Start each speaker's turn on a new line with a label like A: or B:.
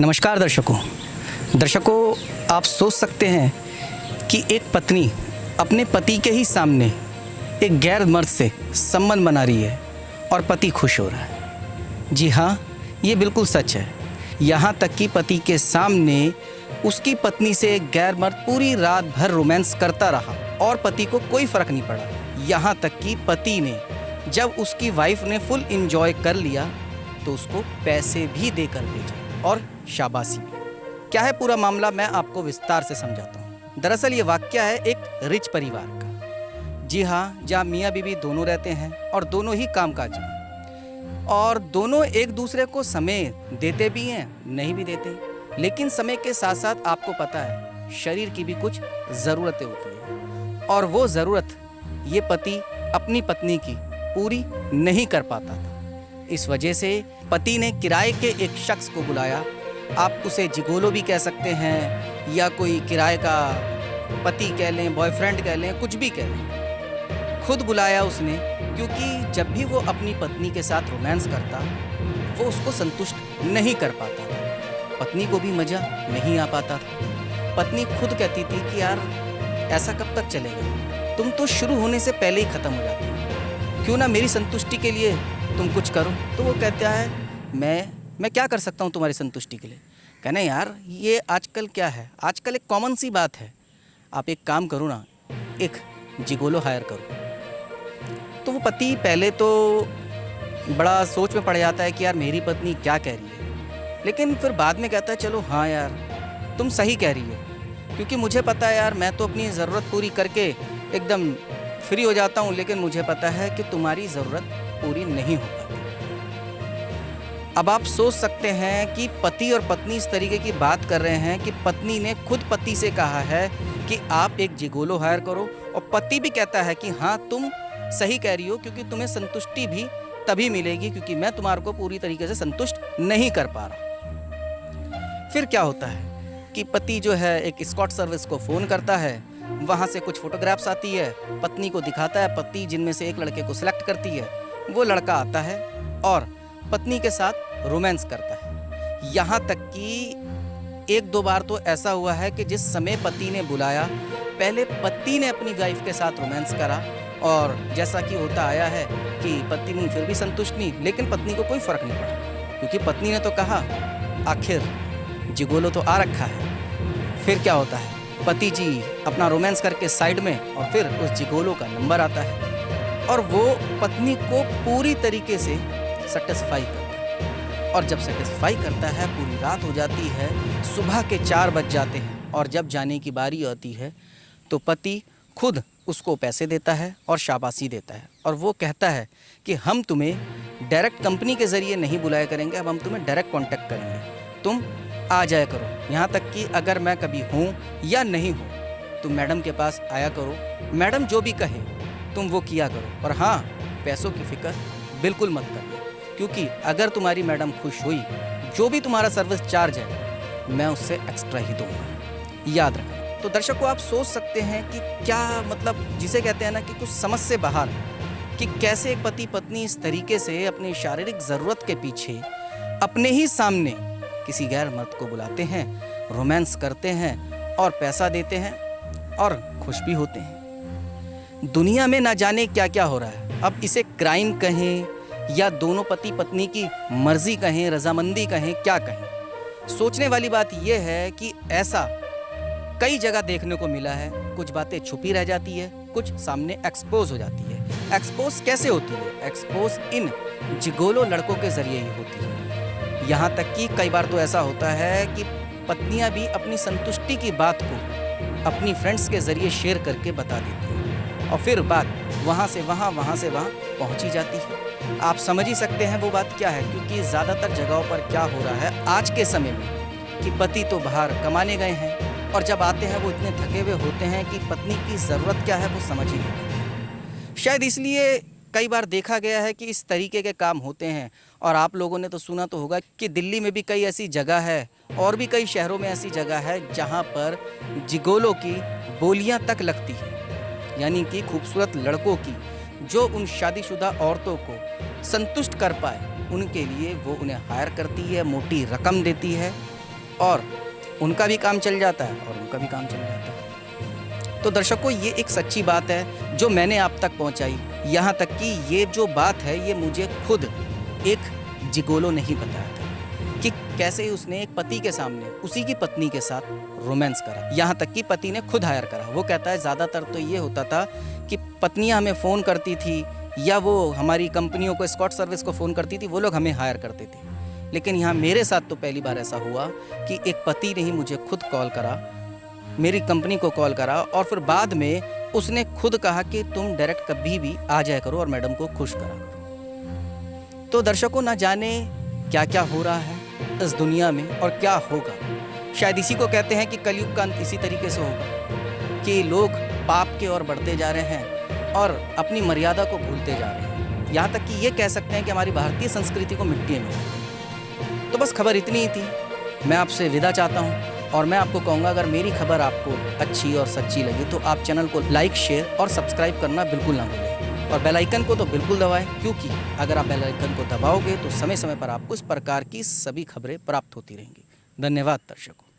A: नमस्कार दर्शकों, आप सोच सकते हैं कि एक पत्नी अपने पति के ही सामने एक गैर मर्द से संबंध बना रही है और पति खुश हो रहा है। जी हाँ, ये बिल्कुल सच है। यहाँ तक कि पति के सामने उसकी पत्नी से एक गैर मर्द पूरी रात भर रोमांस करता रहा और पति को कोई फ़र्क नहीं पड़ा। यहाँ तक कि पति ने जब उसकी वाइफ ने फुल एंजॉय कर लिया तो उसको पैसे भी देकर भेजे और शाबाशी भी। क्या है पूरा मामला, मैं आपको विस्तार से समझाता हूँ। दरअसल ये वाकया है एक रिच परिवार का। जी हाँ, जहाँ मियाँ बीवी दोनों रहते हैं और दोनों ही कामकाजी हैं और दोनों एक दूसरे को समय देते भी हैं, नहीं भी देते। लेकिन समय के साथ साथ आपको पता है शरीर की भी कुछ ज़रूरतें होती हैं और वो ज़रूरत ये पति अपनी पत्नी की पूरी नहीं कर पाता था। इस वजह से पति ने किराए के एक शख्स को बुलाया। आप उसे जिगोलो भी कह सकते हैं या कोई किराए का पति कह लें, बॉयफ्रेंड कह लें, कुछ भी कह लें। खुद बुलाया उसने, क्योंकि जब भी वो अपनी पत्नी के साथ रोमांस करता वो उसको संतुष्ट नहीं कर पाता था। पत्नी को भी मज़ा नहीं आ पाता था। पत्नी खुद कहती थी कि यार ऐसा कब तक चलेगा, तुम तो शुरू होने से पहले ही ख़त्म हो जाती हो, क्यों ना मेरी संतुष्टि के लिए तुम कुछ करो। तो वो कहता है मैं क्या कर सकता हूँ तुम्हारी संतुष्टि के लिए। कहना यार ये आजकल क्या है, आजकल एक कॉमन सी बात है, आप एक काम करो ना, एक जिगोलो हायर करो। तो वो पति पहले तो बड़ा सोच में पड़ जाता है कि यार मेरी पत्नी क्या कह रही है, लेकिन फिर बाद में कहता है चलो हाँ यार तुम सही कह रही हो, क्योंकि मुझे पता है यार मैं तो अपनी ज़रूरत पूरी करके एकदम फ्री हो जाता हूँ, लेकिन मुझे पता है कि तुम्हारी ज़रूरत पूरी नहीं हो पाती। अब आप सोच सकते हैं कि पति और पत्नी इस तरीके की बात कर रहे हैं कि पत्नी ने खुद पति से कहा है कि आप एक जिगोलो हायर करो और पति भी कहता है कि हाँ तुम सही कह रही हो, क्योंकि तुम्हें संतुष्टि भी तभी मिलेगी क्योंकि मैं तुम्हारे को पूरी तरीके से संतुष्ट नहीं कर पा रहा। फिर क्या होता है कि पति जो है एक स्कॉट सर्विस को फ़ोन करता है, वहाँ से कुछ फोटोग्राफ्स आती है, पत्नी को दिखाता है, पति जिनमें से एक लड़के को सिलेक्ट करती है, वो लड़का आता है और पत्नी के साथ रोमांस करता है। यहाँ तक कि एक दो बार तो ऐसा हुआ है कि जिस समय पति ने बुलाया, पहले पति ने अपनी वाइफ के साथ रोमांस करा और जैसा कि होता आया है कि पत्नी फिर भी संतुष्ट नहीं, लेकिन पत्नी को कोई फ़र्क नहीं पड़ा, क्योंकि पत्नी ने तो कहा आखिर जिगोलो तो आ रखा है। फिर क्या होता है, पति जी अपना रोमांस करके साइड में और फिर उस जिगोलो का नंबर आता है और वो पत्नी को पूरी तरीके से सेटिस्फाई करता है। और जब सेटिस्फाई करता है पूरी रात हो जाती है, सुबह के 4 बज जाते हैं और जब जाने की बारी आती है तो पति खुद उसको पैसे देता है और शाबाशी देता है और वो कहता है कि हम तुम्हें डायरेक्ट कंपनी के ज़रिए नहीं बुलाया करेंगे, अब हम तुम्हें डायरेक्ट कांटेक्ट करेंगे, तुम आ जाया करो। यहाँ तक कि अगर मैं कभी हूँ या नहीं हूँ तुम मैडम के पास आया करो, मैडम जो भी कहे तुम वो किया करो, और हाँ पैसों की फ़िक्र बिल्कुल मत करना, क्योंकि अगर तुम्हारी मैडम खुश हुई, जो भी तुम्हारा सर्विस चार्ज है मैं उससे एक्स्ट्रा ही दूंगा, याद रखना। तो दर्शकों आप सोच सकते हैं कि क्या मतलब जिसे कहते हैं ना कि कुछ समझ से बाहर, कि कैसे एक पति पत्नी इस तरीके से अपनी शारीरिक ज़रूरत के पीछे अपने ही सामने किसी गैर मर्द को बुलाते हैं, रोमांस करते हैं और पैसा देते हैं और खुश भी होते हैं। दुनिया में ना जाने क्या क्या हो रहा है। अब इसे क्राइम कहें या दोनों पति पत्नी की मर्जी कहें, रजामंदी कहें, क्या कहें, सोचने वाली बात यह है कि ऐसा कई जगह देखने को मिला है। कुछ बातें छुपी रह जाती है, कुछ सामने एक्सपोज हो जाती है। एक्सपोज कैसे होती है? एक्सपोज इन जिगोलो लड़कों के ज़रिए ही होती है। यहाँ तक कि कई बार तो ऐसा होता है कि पत्नियाँ भी अपनी संतुष्टि की बात को अपनी फ्रेंड्स के ज़रिए शेयर करके बता देती हैं और फिर बात वहाँ से वहाँ पहुँची जाती है। आप समझ ही सकते हैं वो बात क्या है, क्योंकि ज़्यादातर जगहों पर क्या हो रहा है आज के समय में कि पति तो बाहर कमाने गए हैं और जब आते हैं वो इतने थके हुए होते हैं कि पत्नी की ज़रूरत क्या है वो समझ ही नहीं पाते। शायद इसलिए कई बार देखा गया है कि इस तरीके के काम होते हैं। और आप लोगों ने तो सुना तो होगा कि दिल्ली में भी कई ऐसी जगह है और भी कई शहरों में ऐसी जगह है जहां पर जिगोलो की बोलियां तक लगती है, यानी कि खूबसूरत लड़कों की, जो उन शादीशुदा औरतों को संतुष्ट कर पाए उनके लिए वो उन्हें हायर करती है, मोटी रकम देती है और उनका भी काम चल जाता है और उनका भी काम चल जाता है। तो दर्शकों, ये एक सच्ची बात है जो मैंने आप तक पहुंचाई। यहाँ तक कि ये जो बात है ये मुझे खुद एक जिगोलो ने ही बताया था कि कैसे उसने एक पति के सामने उसी की पत्नी के साथ रोमांस करा। यहाँ तक कि पति ने खुद हायर करा। वो कहता है ज़्यादातर तो ये होता था कि पत्नियाँ हमें फ़ोन करती थी या वो हमारी कंपनियों को, एस्कॉर्ट सर्विस को फ़ोन करती थी, वो लोग हमें हायर करते थे। लेकिन यहाँ मेरे साथ तो पहली बार ऐसा हुआ कि एक पति ने ही मुझे खुद कॉल करा, मेरी कंपनी को कॉल करा और फिर बाद में उसने खुद कहा कि तुम डायरेक्ट कभी भी आ जाया करो और मैडम को खुश करा करो। तो दर्शकों, ना जाने क्या क्या हो रहा है इस दुनिया में और क्या होगा। शायद इसी को कहते हैं कि कलयुग का अंत इसी तरीके से होगा कि लोग पाप के ओर बढ़ते जा रहे हैं और अपनी मर्यादा को भूलते जा रहे हैं। यहाँ तक कि ये कह सकते हैं कि हमारी भारतीय संस्कृति को मिट्टी में। तो बस खबर इतनी ही थी। मैं आपसे विदा चाहता हूँ और मैं आपको कहूँगा, अगर मेरी खबर आपको अच्छी और सच्ची लगी तो आप चैनल को लाइक, शेयर और सब्सक्राइब करना बिल्कुल ना भूलें और बेल आइकन को तो बिल्कुल दबाएं, क्योंकि अगर आप बेल आइकन को दबाओगे तो समय समय पर आपको इस प्रकार की सभी खबरें प्राप्त होती रहेंगी। धन्यवाद दर्शकों।